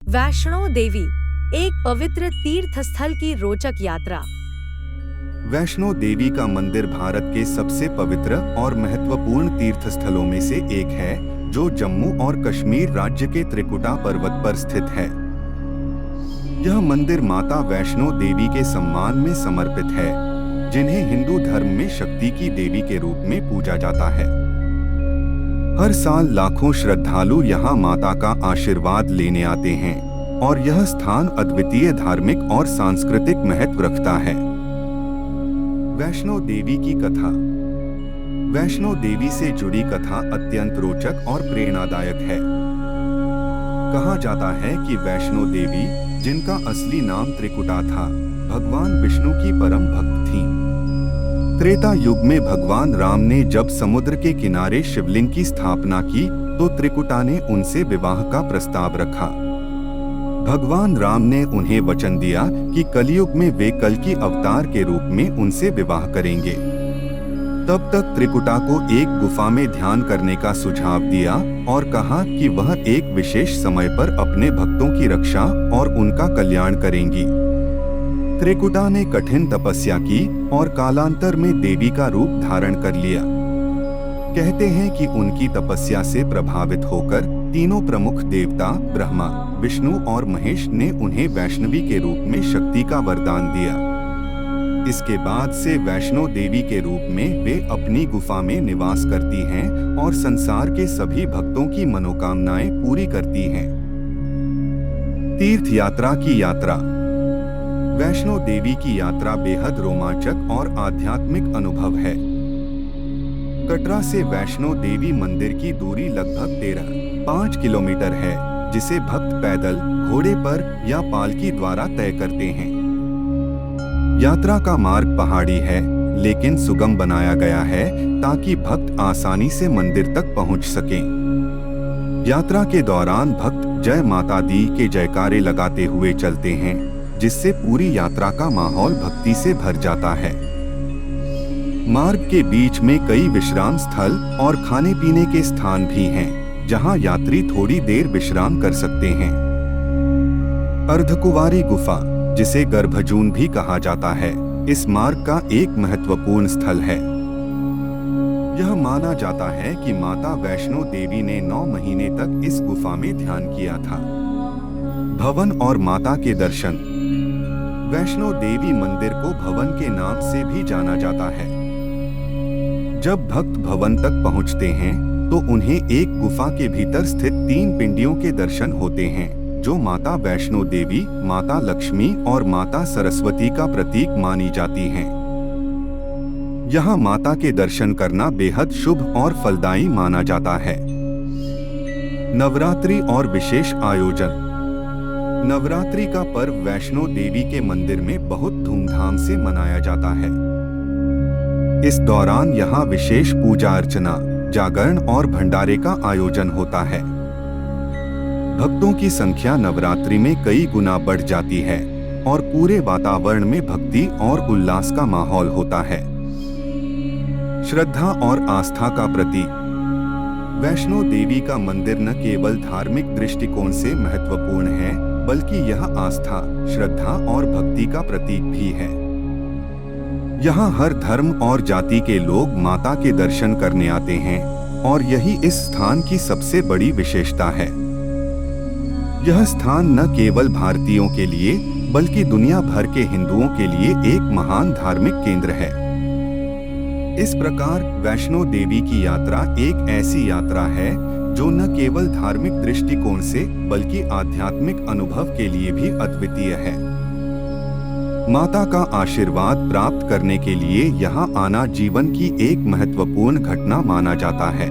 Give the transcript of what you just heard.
वैष्णो देवी, एक पवित्र तीर्थ स्थल की रोचक यात्रा। वैष्णो देवी का मंदिर भारत के सबसे पवित्र और महत्वपूर्ण तीर्थ स्थलों में से एक है, जो जम्मू और कश्मीर राज्य के त्रिकुटा पर्वत पर स्थित है। यह मंदिर माता वैष्णो देवी के सम्मान में समर्पित है, जिन्हें हिंदू धर्म में शक्ति की देवी के रूप में पूजा जाता है। हर साल लाखों श्रद्धालु यहाँ माता का आशीर्वाद लेने आते हैं और यह स्थान अद्वितीय धार्मिक और सांस्कृतिक महत्व रखता है। वैष्णो देवी की कथा। वैष्णो देवी से जुड़ी कथा अत्यंत रोचक और प्रेरणादायक है। कहा जाता है कि वैष्णो देवी, जिनका असली नाम त्रिकुटा था, भगवान विष्णु की परम भक्त थीं। त्रेता युग में भगवान राम ने जब समुद्र के किनारे शिवलिंग की स्थापना की, तो त्रिकुटा ने उनसे विवाह का प्रस्ताव रखा। भगवान राम ने उन्हें वचन दिया कि कलयुग में वे कल की अवतार के रूप में उनसे विवाह करेंगे। तब तक त्रिकुटा को एक गुफा में ध्यान करने का सुझाव दिया और कहा कि वह एक विशेष समय पर अपने भक्तों की रक्षा और उनका कल्याण करेंगी। त्रिकुटा ने कठिन तपस्या की और कालांतर में देवी का रूप धारण कर लिया। कहते हैं कि उनकी तपस्या से प्रभावित होकर तीनों प्रमुख देवता ब्रह्मा, विष्णु और महेश ने उन्हें वैष्णवी के रूप में शक्ति का वरदान दिया। इसके बाद से वैष्णो देवी के रूप में वे अपनी गुफा में निवास करती हैं और संसार के सभी भक्तों की मनोकामनाएं पूरी करती हैं। तीर्थ यात्रा की यात्रा। वैष्णो देवी की यात्रा बेहद रोमांचक और आध्यात्मिक अनुभव है। कटरा से वैष्णो देवी मंदिर की दूरी लगभग 13.5 किलोमीटर है, जिसे भक्त पैदल, घोड़े पर या पालकी द्वारा तय करते हैं। यात्रा का मार्ग पहाड़ी है, लेकिन सुगम बनाया गया है ताकि भक्त आसानी से मंदिर तक पहुंच सकें। यात्रा के दौरान भक्त जय माता दी के जयकारे लगाते हुए चलते हैं, जिससे पूरी यात्रा का माहौल भक्ति से भर जाता है। मार्ग के बीच में कई विश्राम स्थल और खाने पीने के स्थान भी हैं, जहां यात्री थोड़ी देर विश्राम कर सकते हैं। अर्धकुंवारी गुफा, जिसे गर्भजून भी कहा जाता है, इस मार्ग का एक महत्वपूर्ण स्थल है। यह माना जाता है कि माता वैष्णो देवी ने 9 महीने तक इस गुफा में ध्यान किया था। भवन और माता के दर्शन। वैष्णो देवी मंदिर को भवन के नाम से भी जाना जाता है। जब भक्त भवन तक पहुंचते हैं, तो उन्हें एक गुफा के भीतर स्थित 3 पिंडियों के दर्शन होते हैं, जो माता वैष्णो देवी, माता लक्ष्मी और माता सरस्वती का प्रतीक मानी जाती हैं। यहाँ माता के दर्शन करना बेहद शुभ और फलदायी माना जाता है। नवरात्रि और विशेष आयोजन। नवरात्रि का पर्व वैष्णो देवी के मंदिर में बहुत धूमधाम से मनाया जाता है। इस दौरान यहाँ विशेष पूजा अर्चना, जागरण और भंडारे का आयोजन होता है। भक्तों की संख्या नवरात्रि में कई गुना बढ़ जाती है और पूरे वातावरण में भक्ति और उल्लास का माहौल होता है। श्रद्धा और आस्था का प्रतीक। वैष्णो देवी का मंदिर न केवल धार्मिक दृष्टिकोण से महत्वपूर्ण है, बल्कि यह आस्था, श्रद्धा और भक्ति का प्रतीक भी है। यहाँ हर धर्म और जाति के लोग माता के दर्शन करने आते हैं और यही इस स्थान की सबसे बड़ी विशेषता है। यह स्थान न केवल भारतीयों के लिए, बल्कि दुनिया भर के हिंदुओं के लिए एक महान धार्मिक केंद्र है। इस प्रकार वैष्णो देवी की यात्रा एक ऐसी यात्रा है जो न केवल धार्मिक दृष्टिकोण से, बल्कि आध्यात्मिक अनुभव के लिए भी अद्वितीय है। माता का आशीर्वाद प्राप्त करने के लिए यहाँ आना जीवन की एक महत्वपूर्ण घटना माना जाता है।